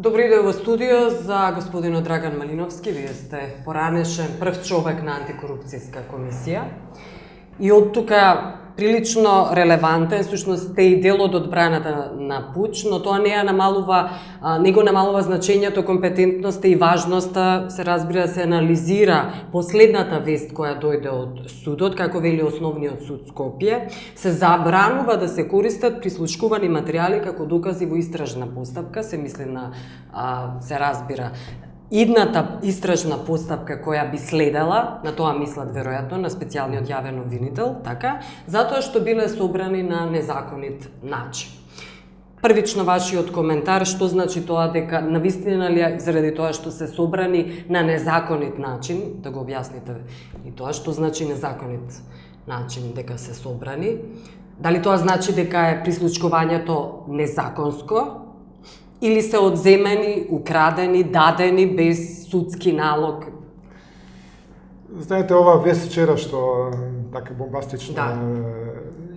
Добри ден во студио за господинот Драган Малиновски. Вие сте поранешен прв човек на антикорупцијска комисија. И од тука прилично релевантен, всушност е и дел од одбраната на Пуч, но тоа не го намалува значењето, компетентноста и важноста, се разбира, се анализира последната вест која дојде од судот, како вели Основниот суд Скопје, се забранува да се користат прислушкувани материјали како докази во истражна постапка, се мисли на, се разбира, идната истражна постапка која би следела, на тоа мислат веројатно, на специјалниот јавен обвинител, така, затоа што биле собрани на незаконит начин. Првично вашиот коментар, што значи тоа дека навистина ли заради тоа што се собрани на незаконит начин, да го објасните и тоа што значи незаконит начин дека се собрани, дали тоа значи дека е прислушкувањето незаконско, или се одземени, украдени, дадени без судски налог? Знаете, ова вест вчера што така бомбастично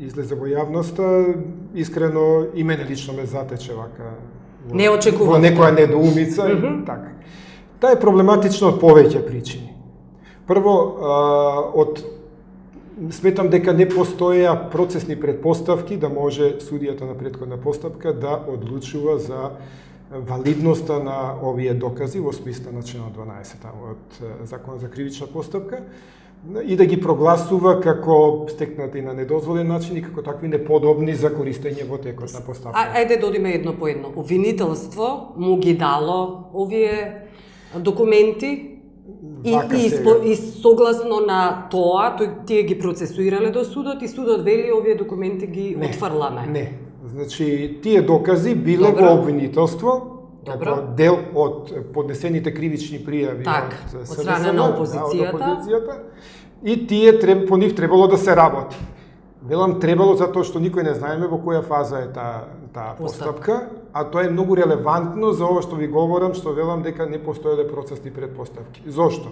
излезе во јавноста, искрено и мене лично ме затече вака во некоја недоумица. Така. Таа е проблематична од повеќе причини. Прво, сметам дека не постоеа процесни предпоставки да може судијата на претходна постапка да одлучува за валидноста на овие докази во смисла на членот 12 од Законот за кривична постапка и да ги прогласува како стекнати на недозволен начин и како такви неподобни за користење во текот на постапка. Ајде да одиме едно по едно. Обвинителство му ги дало овие документи? И согласно на тоа, тие ги процесуирале до судот и судот вели овие документи ги отфрламе. Не. Значи, тие докази биле во обвинителство, како дел од поднесените кривични пријави од страна на опозицијата. И тие по нив требало да се работи. Велам требало затоа што никој не знаеме во која фаза е таа постапка, а тоа е многу релевантно за ова што ви говорам, што велам дека не постоеле процесни предпоставки. Зошто?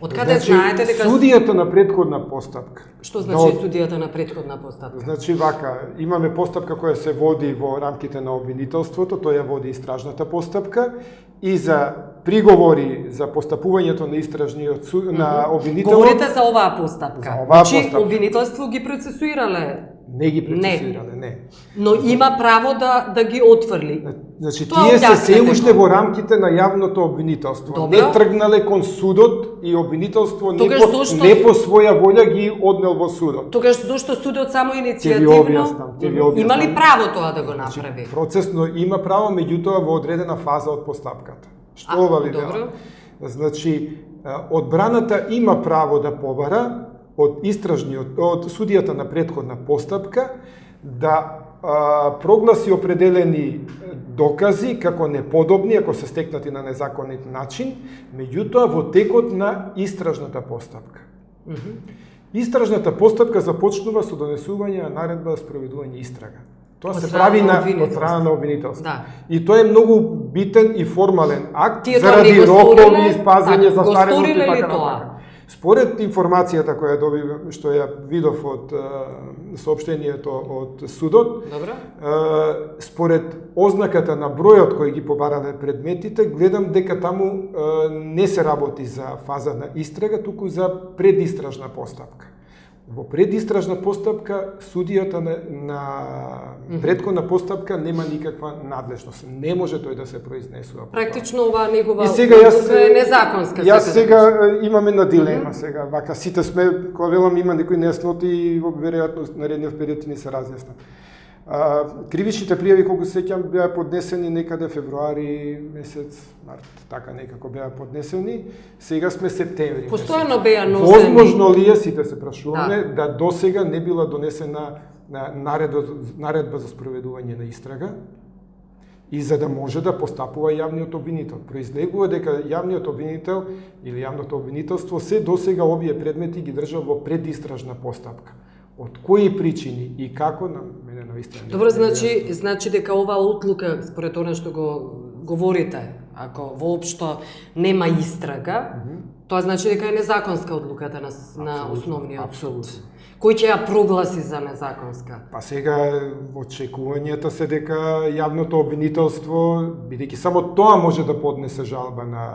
Од каде знаете дека судијата на претходна постапка? Што значи судијата на претходна постапка? Значи вака, имаме постапка која се води во рамките на обвинителството, тој ја води истражната постапка и за приговори за постапувањето на истражниот суд на обвинителот. Говорите за оваа постапка. Значи обвинителство ги процесуирале? Не ги процесуирале, не. Но има право да ги отфрли. Значи тие се уште во рамките на јавното обвинителство. Добро. Не тргнале кон судот и обвинителство не по своја волја ги однел во судот. Тогаш зошто судот само иницијативно има ли право тоа да го направи? Значи, процесно има право, меѓутоа во одредена фаза од постапката. Што ова ви велам? Значи, одбраната има право да побара од судијата на претходна постапка да прогласи определени докази како неподобни ако се стекнати на незаконит начин, меѓутоа во текот на истражната постапка. Истражната постапка започнува со донесување на наредба за спроведување истрага. Тоа се прави од страна на обвинителство. И тоа е многу битен и формален акт заради рокови, спазење за стареност и така натаму. Според информацијата која што ја видов од соопштението од судот, според ознаката на бројот кој ги побарале предметите, гледам дека таму не се работи за фаза на истрага, туку за предистражна постапка. Во предистражна постапка судијата на претходна постапка нема никаква надлежност. Не може тој да се произнесува. Практично оваа негова одлука е незаконска. Јас сега имаме на дилема сега. Вака сите сме, кога велам има некои нејасноти и веројатно наредниот период ни се разјасна. Кривичните пријави, колку се сеќам, беа поднесени некаде февруари месец, март, така некако беа поднесени. Сега сме септември. Постојано беа носени. Возможно ли е, сите се прашуваме, да досега не била донесена наредба за спроведување на истрага и за да може да постапува јавниот обвинител. Произлегува дека јавниот обвинител или јавното обвинителство се досега овие предмети ги држа во предистражна постапка. Од кои причини и како на мене навистина. Добро, значи дека оваа одлука според она што го говорите, ако воопшто нема истрага, тоа значи дека е незаконска одлуката на Основниот суд. Кој ќе ја прогласи за незаконска? Па сега очекувањата се дека јавното обвинителство, бидејќи само тоа може да поднесе жалба на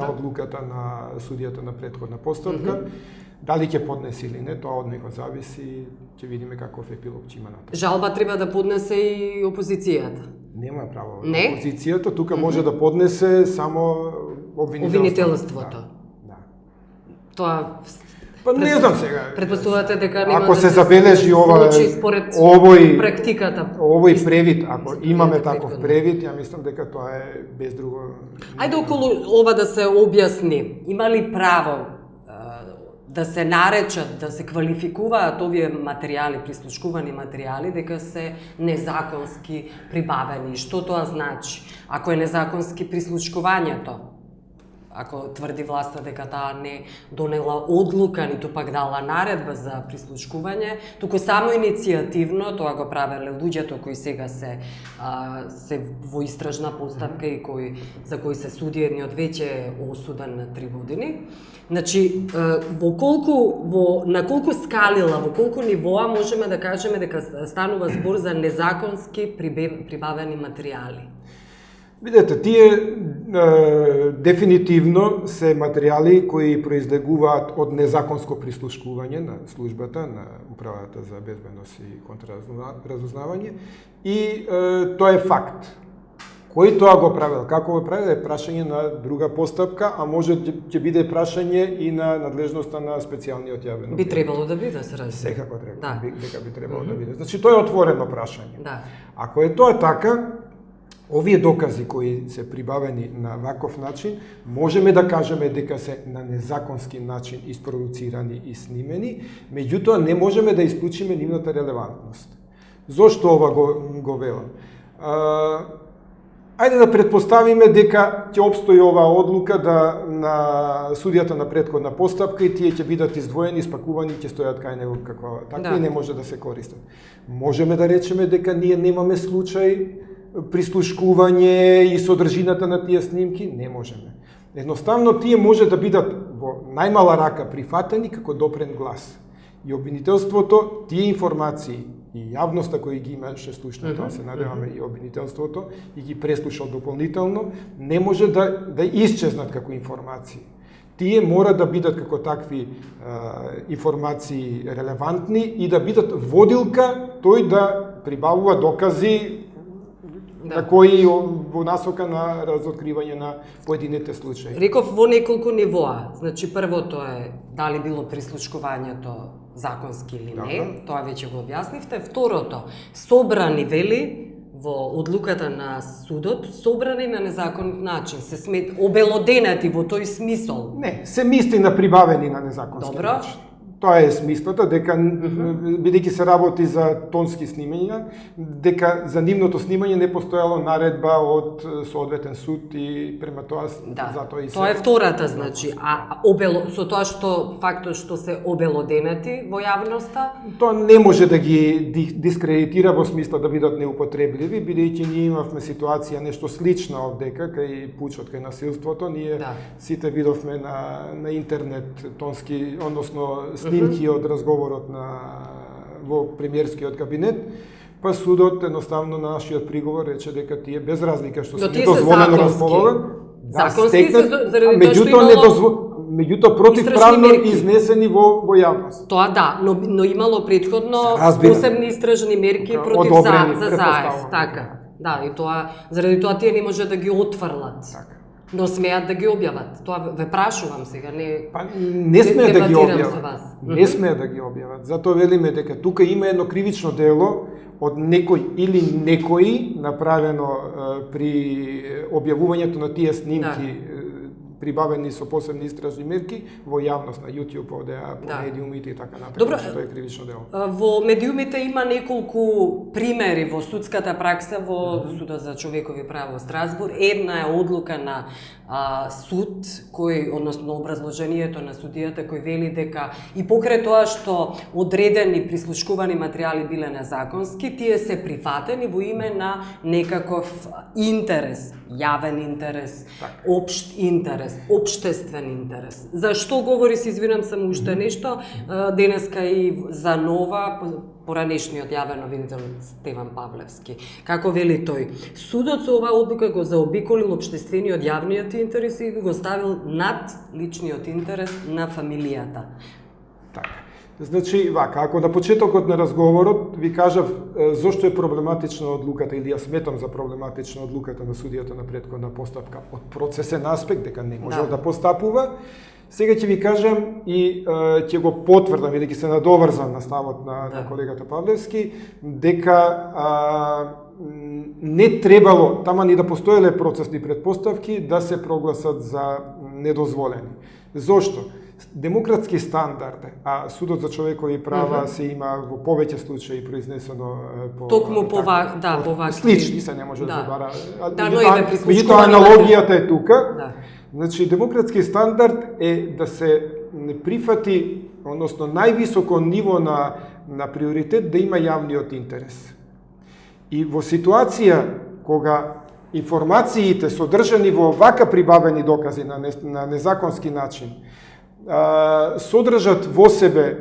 одлуката на судијата на претходна постапка, дали ќе поднесе или не, тоа од него зависи, ќе видиме каков епилог ќе има натаму. Жалба треба да поднесе и опозицијата. Нема право. Не? Опозицијата тука може да поднесе само обвинителството. Да. Тоа Па не знам сега. Предпоставувате дека нема ако да се забележи според овој практиката. Овој превид, ако имаме таков превид, ја мислам дека тоа е без друго. Ајде околу ова да се објасни. Има ли право да се наречат, да се квалификуваат овие материјали, прислушкувани материјали, дека се незаконски прибавени? Што тоа значи? Ако е незаконски прислушкувањето, ако тврди власта дека таа не донела одлука, ниту пак дала наредба за прислушкување, туку само иницијативно, тоа го правеле луѓето кои сега се во истражна постапка и за кои се суди, едниот веќе е осуден на 3 години. Значи, на колку скалила, во колку нивоа можеме да кажеме дека станува збор за незаконски прибавени материјали? Видете, тие дефинитивно се материјали кои произлегуваат од незаконско прислушкување на службата, на Управата за безбедност и контраразузнавање, и тоа е факт. Кој тоа го правил, како го правил е прашање на друга постапка, а може ќе биде прашање и на надлежноста на специјалниот јавен. Би требало да биде, се разбира. Секако треба. Да. Дека би требало да биде. Значи тоа е отворено прашање. Да. Ако е тоа така, овие докази кои се прибавени на ваков начин, можеме да кажеме дека се на незаконски начин isproducirani и снимени, меѓутоа не можеме да исклучиме нивната релевантност. Зошто ова го велам? Ајде да предпоставиме дека ќе обстои оваа одлука на судијата на претходна постапка и тие ќе бидат издвоени, спакувани и ќе стојат кај него како такви и не може да се користат. Можеме да речеме дека ние немаме случај прислушкување и содржината на тие снимки? Не можеме. Едноставно тие може да бидат во најмала рака прифатени како допрен глас. И обвинителството тие информации и јавноста кои ги имаше слушна, тоа се надеваме и обвинителството, и ги преслушал дополнително, не може да исчезнат како информации. Тие мора да бидат како такви информации релевантни и да бидат водилка тој да прибавува докази на кои во насока на разоткривање на поедините случаи. Реков во неколку нивоа. Значи првото е дали било прислушкувањето законски или не, тоа веќе го објаснивте. Второто, собрани вели во одлуката на судот, собрани на незаконит начин, се обелоденати во тој смисол. Не, се мисли на прибавени на незаконски начин. Тоа е смислата, дека бидејќи се работи за тонски снимања, дека за нивното снимање не постоело наредба од соодветен суд и према тоа затоа и се. Тоа е втората, значи, со тоа што фактот што се обелоденати во јавноста, тоа не може да ги дискредитира во смисла да бидат неупотребливи, бидејќи ние имавме ситуација нешто слична овдека кај пучот, кај насилството, ние сите видовме на интернет тонски, односно снимки од разговорот во премиерскиот кабинет, па судот едноставно на нашиот приговор рече дека тие без разлика што се недозволено разговор, законски се заради тоа што меѓутоа противправно изнесени во јавност. Тоа да, но имало претходно посебни истражни мерки против за заев, така. Да, и тоа заради тоа тие не може да ги отфрлат. Така. Но смеат да ги објават. Тоа ве прашувам сега, не смеат да ги објават. Не смеат да ги објават. Затоа велиме дека тука има едно кривично дело од некој или некои направено при објавувањето на тие снимки прибавени со посебни истражни мерки во јавност на YouTube, одеа по медиумите и така натаму. Добро, тоа е кривично дело. Во медиумите има неколку примери во судската пракса во Судот за човекови права во Страсбург. Една е одлука на суд кој, односно образложението на судијата кој вели дека и покрај тоа што одредени прислушкувани материјали биле незаконски, тие се прифатени во име на некаков интерес, јавен интерес, општ интерес. интерес, општествен интерес. За што говори, се извинам само уште нешто, денеска и за Нова, поранешниот јавен обвинител Стеван Павлевски. Како вели тој, судот со оваа одлука го заобиколил општествениот јавниот интерес и го ставил над личниот интерес на фамилијата. Така. Значи, вака, ако на почетокот на разговорот ви кажав зошто е проблематична одлуката, или ја сметам за проблематична одлуката на судијата на претходна постапка од процесен аспект, дека не може да постапува, сега ќе ви кажам и ќе го потврдам или ќе се надоврзам на ставот на колегата Павлевски, дека не требало, таман и да постоеле процесни претпоставки, да се прогласат за недозволени. Зошто? Демократски стандард, а судот за човекови права се има во повеќе случаи произнесено по токму по вакви слични се не може да забара. Меѓутоа аналогијата е тука. Значи демократски стандард е да се прифати, односно највисоко ниво на приоритет да има јавниот интерес. И во ситуација кога информациите содржани во вака прибавени докази на незаконски начин содржат во себе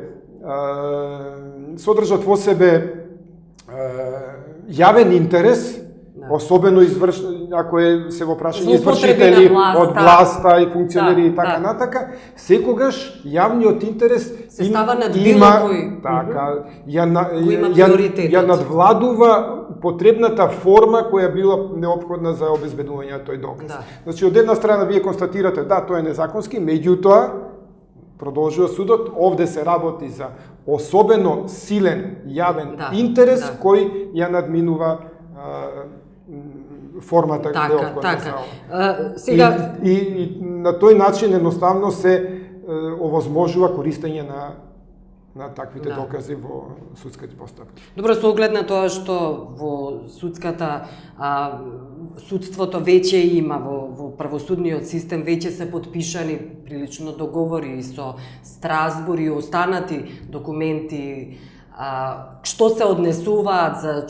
јавен интерес, особено ако се во прашање извршители од власта и функционери и така натака, секогаш јавниот интерес се става над било кој. Така, ја надвладува потребната форма која била неопходна за обезбедување на тој доказ. Значи, од една страна вие констатирате, тоа е незаконски, меѓутоа, продолжува судот, овде се работи за особено силен јавен интерес кој ја надминува формата неопходна за ова. И на тој начин едноставно се овозможува користење на таквите докази во судските постапки. Добро, со оглед на тоа што во судството веќе има, во правосудниот систем веќе се подпишани прилично договори и со Страсбур и останати документи што се однесуваат за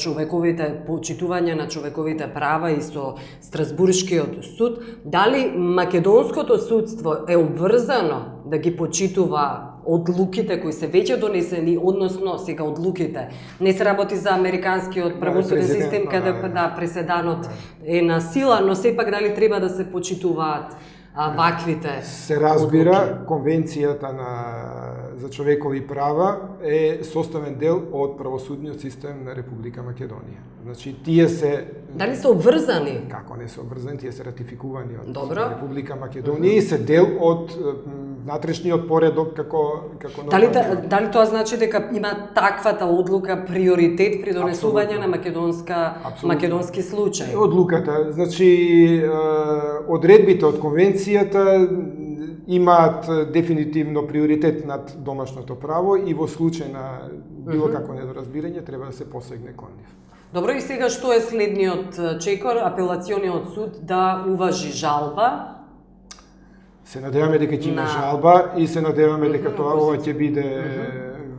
почитување на човековите права и со Страсбуршкиот суд, дали македонското судство е обврзано да ги почитува одлуките кои се веќе донесени, односно сега одлуките. Не се работи за американскиот правосуден систем каде преседанот е на сила, но сепак дали треба да се почитуваат ваквите. Се разбира, конвенцијата за човекови права е составен дел од правосудниот систем на Република Македонија. Значи, тие се... Дали се обврзани? Како не се обврзани, тие се ратификувани од Република Македонија и се дел од внатрешниот поредок како Дали тоа значи дека има таквата одлука приоритет при донесување на македонски случај? Одлуката, значи, одредбите од конвенцијата имаат дефинитивно приоритет над домашното право и во случај на било какво недоразбирање треба да се посегне кон нив. Добро, и сега што е следниот чекор? Апелациониот суд да уважи жалба? Се надеваме дека ќе има жалба и се надеваме дека ова ќе биде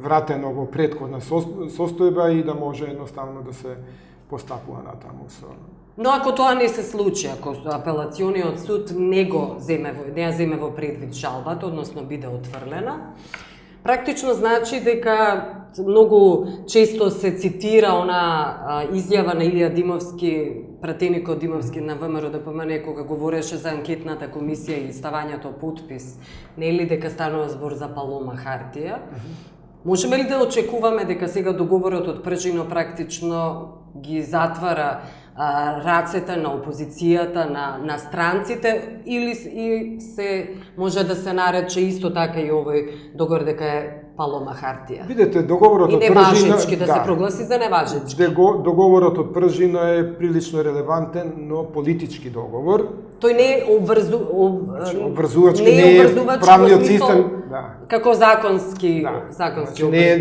вратено во претходна состојба и да може едноставно да се постапува натаму со... Но ако тоа не се случи, ако апелациониот суд не ја земе во предвид жалбата, односно биде отфрлена, практично значи дека многу често се цитира она изјава на Илија Димовски, пратеникот Димовски на ВМРО-ДПМН, кога говореше за анкетната комисија и ставањето подпис, нели дека станува збор за палома хартија. Можеме ли да очекуваме дека сега договорот од Пржино практично ги затвара рацете на опозицијата, на странците, или се може да се нарече исто така и овој договор дека е палома хартија? Видете, договорот од Пржино... И неважечки, да се прогласи за неважечки. Договорот од Пржино е прилично релевантен, но политички договор. Тој не е обврзувачки, не е правниот систем. Како законски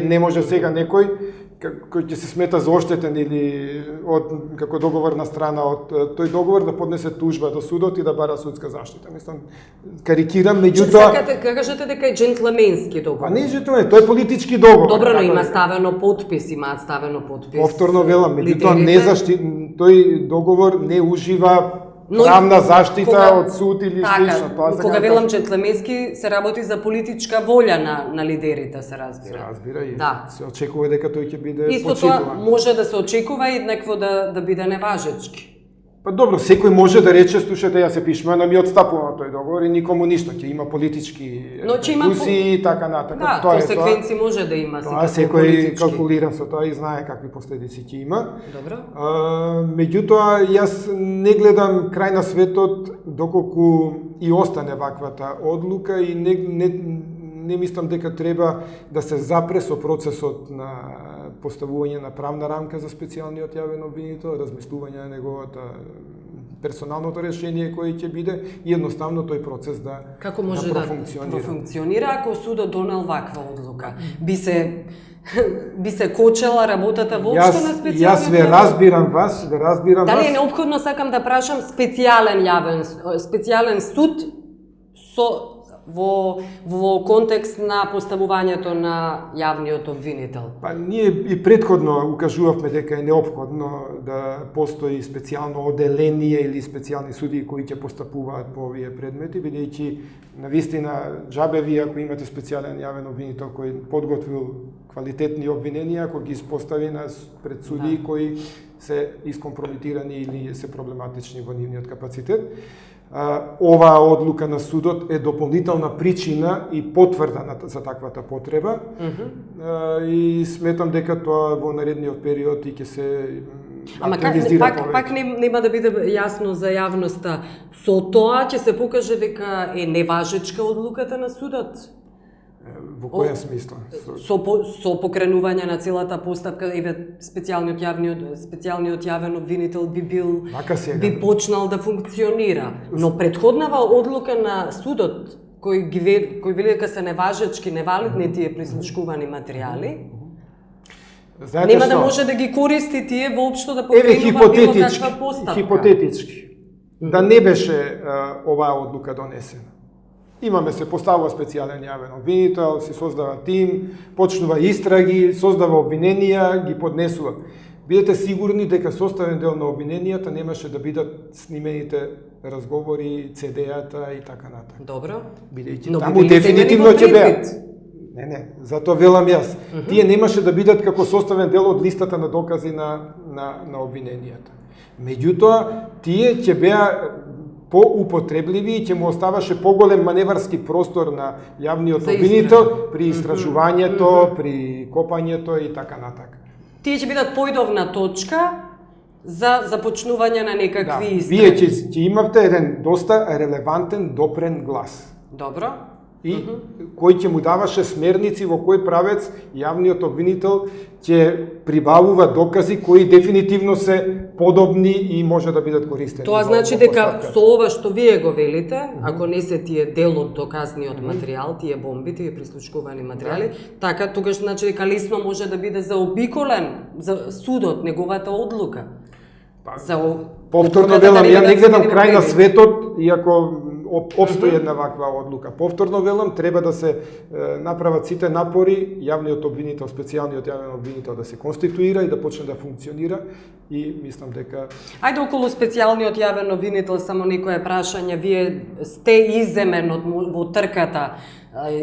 не може сега некој кој ќе се смета за оштетен или како договорна страна од тој договор да поднесе тужба до судот и да бара судска заштита. Мислам, карикирам, меѓутоа... Кажете дека е джентлменски договор. Не е джентлменски, тој е политички договор. Добро, но има ставено подпис, Повторно велам, меѓутоа тој договор не ужива правна заштита од суд или слично. Така, кога велам джентлменски, се работи за политичка волја на лидерите, се разбира. Се разбира и да. се очекува дека тој ќе биде Исто почитуван. тоа може да се очекува и некво да биде неважечки. Па добро, секој може да рече, слушате, ја се пишмам, ми отстапувам тој договор и никому ништо, ќе има политички дискусии и така натака. Да, тоа консеквенци може да има. Тоа секој калкулира со тоа и знае какви последици ќе има. Добро. Меѓутоа, јас не гледам крај на светот доколку и остане ваквата одлука и не мислам дека треба да се запре со процесот на поставување на правна рамка за специјалниот јавен обвинител, размислување на неговата персоналното решение кој ќе биде и едноставно тој процес да како може да профункционира ако судот донел ваква одлука. Би се кочела работата воопшто на специјалниот. Јас ве разбирам вас. Дали е неопходно, сакам да прашам, специјален суд во контекст на поставувањето на јавниот обвинител? Па ние и претходно укажувавме дека е неопходно да постои специјално оделение или специјални судии кои ќе постапуваат по овие предмети, бидејќи навистина џабе вие ако имате специјален јавен обвинител кој подготвил квалитетни обвиненија, ако ги испостави пред судии кои се искомпрометирани или се проблематични во нивниот капацитет. Оваа одлука на судот е дополнителна причина и потврда за таквата потреба. И сметам дека тоа во наредниот период и ќе се активизира повеќе. Пак нема да биде јасно за јавноста. Со тоа ќе се покаже дека е неважечка одлуката на судот? Во која смисла? Со покренување на целата постапка, специјалниот јавен обвинител би почнал да функционира. Но претходнава одлука на судот, кој вели дека се неважечки, невалидни тие прислушкувани материјали, нема да може да ги користи тие воопшто да покренува било каква постапка. Хипотетички. Да не беше оваа одлука донесена. Се поставува специјален јавен обвинител, се создава тим, почнува истраги, создава обвиненија, ги поднесува. Бидете сигурни дека составен дел на обвиненијата немаше да бидат снимените разговори, CD-ата и така натаму. Добро. Бидејќи таму дефинитивно ќе беа. Не, затоа велам јас. Тие немаше да бидат како составен дел од листата на докази на обвиненијата. Меѓутоа, тие ќе беа поупотребливи и ќе му оставаше поголем маневарски простор на јавниот обвинител при истражувањето, при копањето и така натака. Тие ќе бидат поидовна точка за започнување на некакви истраги. Вие ќе имавте еден доста релевантен допрен глас. Добро. И кој ќе му даваше смерници во кој правец јавниот обвинител ќе прибавува докази кои дефинитивно се подобни и може да бидат користени. Тоа значи дека со ова што вие го велите, ако не се тие дел од доказниот материјал, тие бомби, тие прислушкувани материјали, така тогаш значи дека лесно може да биде заобиколен за судот неговата одлука. Повторно велам, ја не гледам крај на светот, иако обстои една ваква одлука. Повторно велам, треба да се направат сите напори, јавниот обвинител, специјалниот јавен обвинител да се конституира и да почне да функционира и мислам дека... Ајде околу специјалниот јавен обвинител само некое прашање. Вие сте иземен во трката,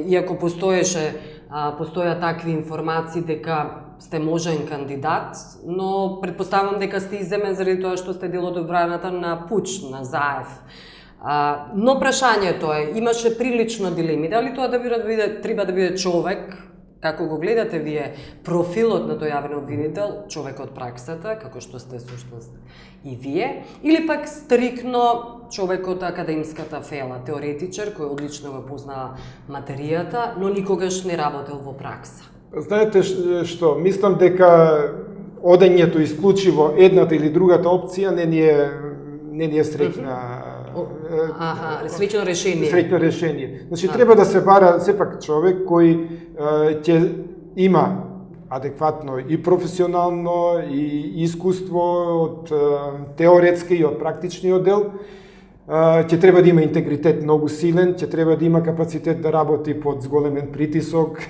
иако постоја такви информации дека сте можен кандидат, но предпоставам дека сте иземен заради тоа што сте дел од одбраната на Пуч, на Заев. Но прашањето е, имаше прилично дилеми, дали тоа треба да биде човек, како го гледате вие, профилот на тој јавен обвинител, човек од праксата, како што сте сушност и вие, или пак стрикно човек од академската фела, теоретичар кој одлично го познава материјата, но никогаш не работел во пракса. Знаете што, мислам дека одењето исклучиво едната или другата опција не ни е среќна. Среќно решение. Среќно решение. Значи треба да се бара сепак човек кој ќе има адекватно и професионално и искуство од теоретски и од практичниот дел, ќе треба да има интегритет многу силен, ќе треба да има капацитет да работи под зголемен притисок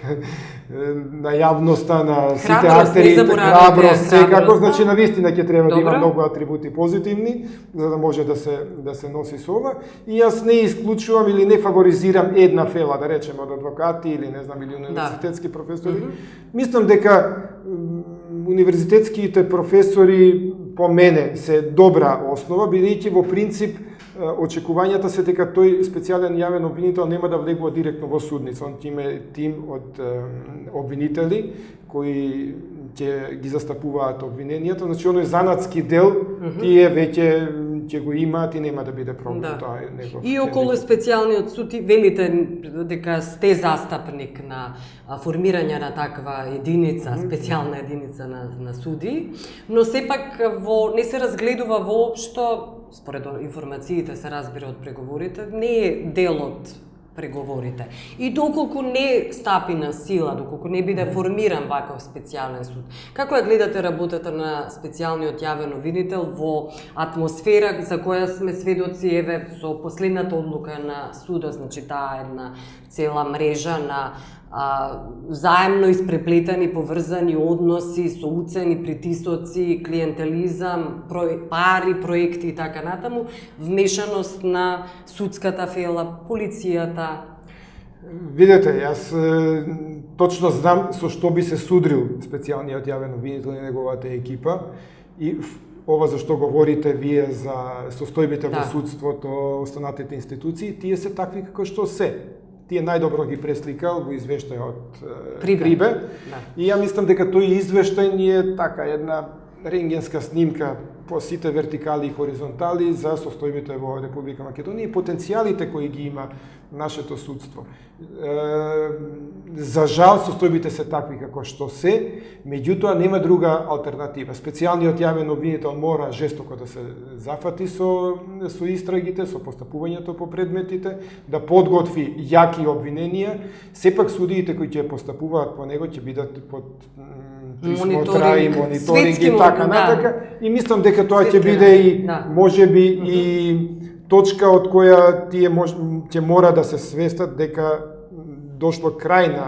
на јавноста, на сите актери, храброст, секако, значи на вистина ќе треба да има многу атрибути позитивни за да може да се носи со ова. И јас не исклучувам или не фаворизирам една фела, да речеме од адвокати или не знам или универзитетски професори. Мислам дека универзитетските професори по мене се добра основа, бидејќи во принцип очекувањата се дека тој специјален јавен обвинител нема да влегува директно во судница. Он има тим од обвинители кои ќе ги застапуваат обвиненијата. Значи, оној занатски дел, тие веќе ќе го имаат и нема да биде проблем. Тоа е негов. И околу специјалниот суд, велите дека сте застапник на формирање на таква единица, специјална единица на суди, но сепак не се разгледува воопшто, според информациите се разбира од преговорите, не е дел од преговорите. И доколку не стапи на сила, доколку не биде формиран ваков специјален суд, како ја гледате работата на специјалниот јавен обвинител во атмосфера за која сме сведоци еве со последната одлука на судот, значи таа една цела мрежа на заемно испреплетани, поврзани односи со уцени, притисоци, клиентелизам, пари, проекти и така натаму, вмешаност на судската фела, полицијата. Видете, јас точно знам со што би се судрил специјалниот јавен обвинител и неговата екипа и ова за што говорите вие за состојбите во судството, останатите институции, тие се такви како што се. Тие најдобро ги пресликал во извештајот Прибе. И ја мислам дека тој извештај ни е така една рентгенска снимка по сите вертикали и хоризонтали за состојбите во Република Македонија и потенцијалите кои ги има нашето судство. За жал, состојбите се такви како што се, меѓутоа нема друга алтернатива. Специјалниот јавен обвинител мора жестоко да се зафати со истрагите, со постапувањето по предметите, да подготви јаки обвиненија. Сепак судиите кои ќе постапуваат по него ќе бидат под присмотра и мониторинг и така натака. И мислам дека тоа ќе биде и можеби и точка од која тие ќе мора да се свестат дека дошло крај на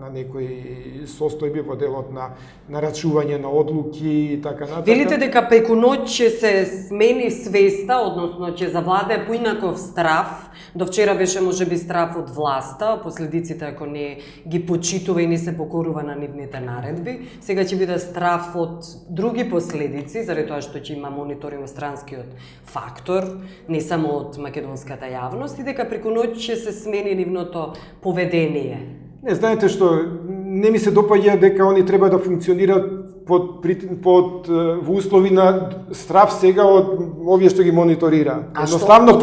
некои состојби во делот на нарачување на одлуки и така натака. Велите дека преку ноќ ќе се смени свеста, односно ќе завладее поинаков страв. До вчера беше можеби страв од власта, последиците ако не ги почитува и не се покорува на нивните наредби. Сега ќе биде страв од други последици, заради тоа што ќе има мониторинг од странскиот фактор, не само од македонската јавност, и дека преку ноќ ќе се смени нивното поведение. Не, знаете што, не ми се допаѓа дека они треба да функционираат во услови на страв сега од овие што ги мониторира. Едноставно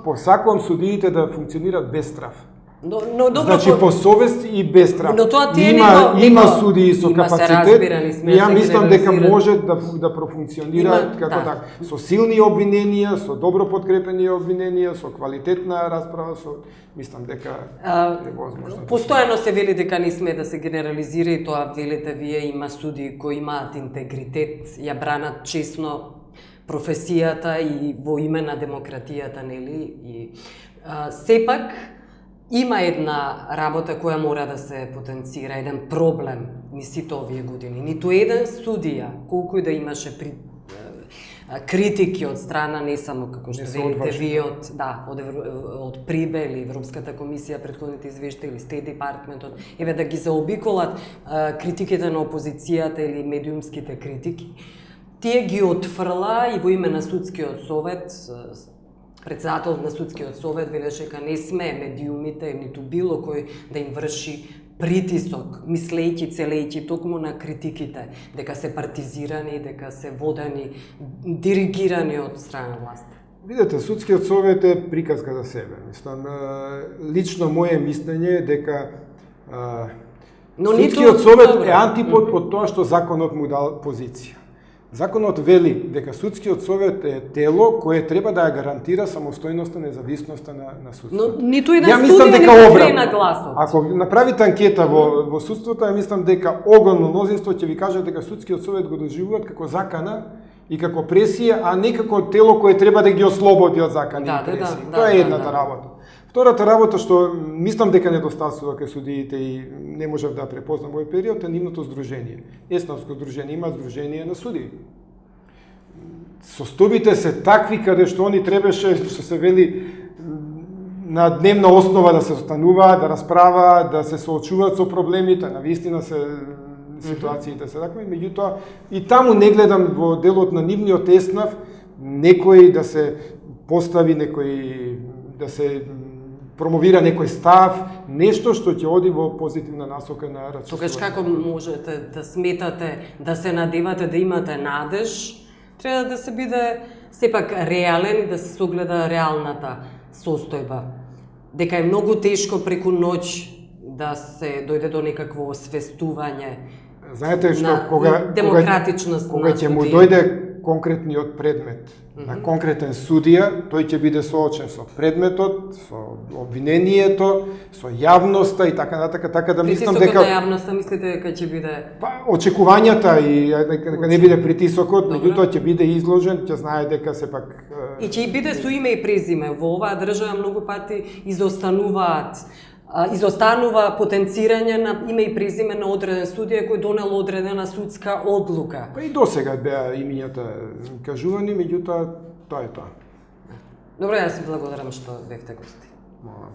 посакувам судиите да функционираат без страв. Значи по совест и без страв. Но тоа тие има судии со капацитет и ја мислам дека може да профункционираат како така, со силни обвиненија, со добро подкрепени обвиненија, со квалитетна расправа, мислам дека е возможно. Постојано се вели дека не сме да се генерализира и тоа велите вие, има судии кои имаат интегритет, ја бранат честно професијата и во име на демократијата, нели? И сепак има една работа која мора да се потенцира, еден проблем ни сите овие години. Ниту еден судија, колку и да имаше критики од страна не само како што велите вие од Прибе или Европската комисија, претходните извештаи или Стейт департментот, еве да ги заобиколат критиките на опозицијата или медиумските критики, тие ги отфрла и во име на судскиот совет. Председателот на судскиот совет велеше дека не сме медиумите, ниту било кој да им врши притисок, мислејќи, целејќи токму на критиките, дека се партизирани, дека се водени, диригирани од страна власт. Видете, судскиот совет е приказка за себе. Мислам, лично моје мислење е дека судскиот совет е антипод од тоа што законот му дал позиција. Законот вели дека судскиот совет е тело кое треба да ја гарантира самостојноста, независноста на судството. Но ниту еден судија не го на гласот. Ако направите анкета во судството, ја мислам дека огромно мнозинство ќе ви каже дека судскиот совет го доживуваат како закана и како пресија, а не како тело кое треба да ги ослободи од закани и пресија. Тоа е едната работа. Втората работа што мислам дека недостасува кај судиите и не можев да препознам овој период е нивното здружение. Еснавско здружение, има здружение на судии. Состојбите се такви каде што они требаше, што се вели, на дневна основа да се остануваат, да расправаат, да се соочуваат со проблемите, на вистина се ситуациите се такви, меѓутоа и таму не гледам во делот на нивниот еснав некој да се постави, некој да се промовира некој став, нешто што ќе оди во позитивна насока на рачунството. Тогаш како можете да сметате, да се надевате, да имате надеж, треба да се биде сепак реален и да се согледа реалната состојба. Дека е многу тешко преку ноќ да се дојде до некакво освестување. Знаете што на демократичност кога ќе му дојде конкретниот предмет на конкретен судија, тој ќе биде соочен со предметот, со обвинението, со јавноста и така натака, така да мислам дека на јавноста мислите дека ќе биде очекувањата и дека не биде притисокот, меѓутоа ќе биде изложен, ќе знае дека сепак и ќе биде со име и презиме. Во оваа држава многу пати изостанува потенцирање на име и презиме на одреден судија кој донел одредена судска одлука. Па и досега беа имињата кажувани, меѓутоа тоа е тоа. Добро, јас ви благодарам што бевте гости. Молам.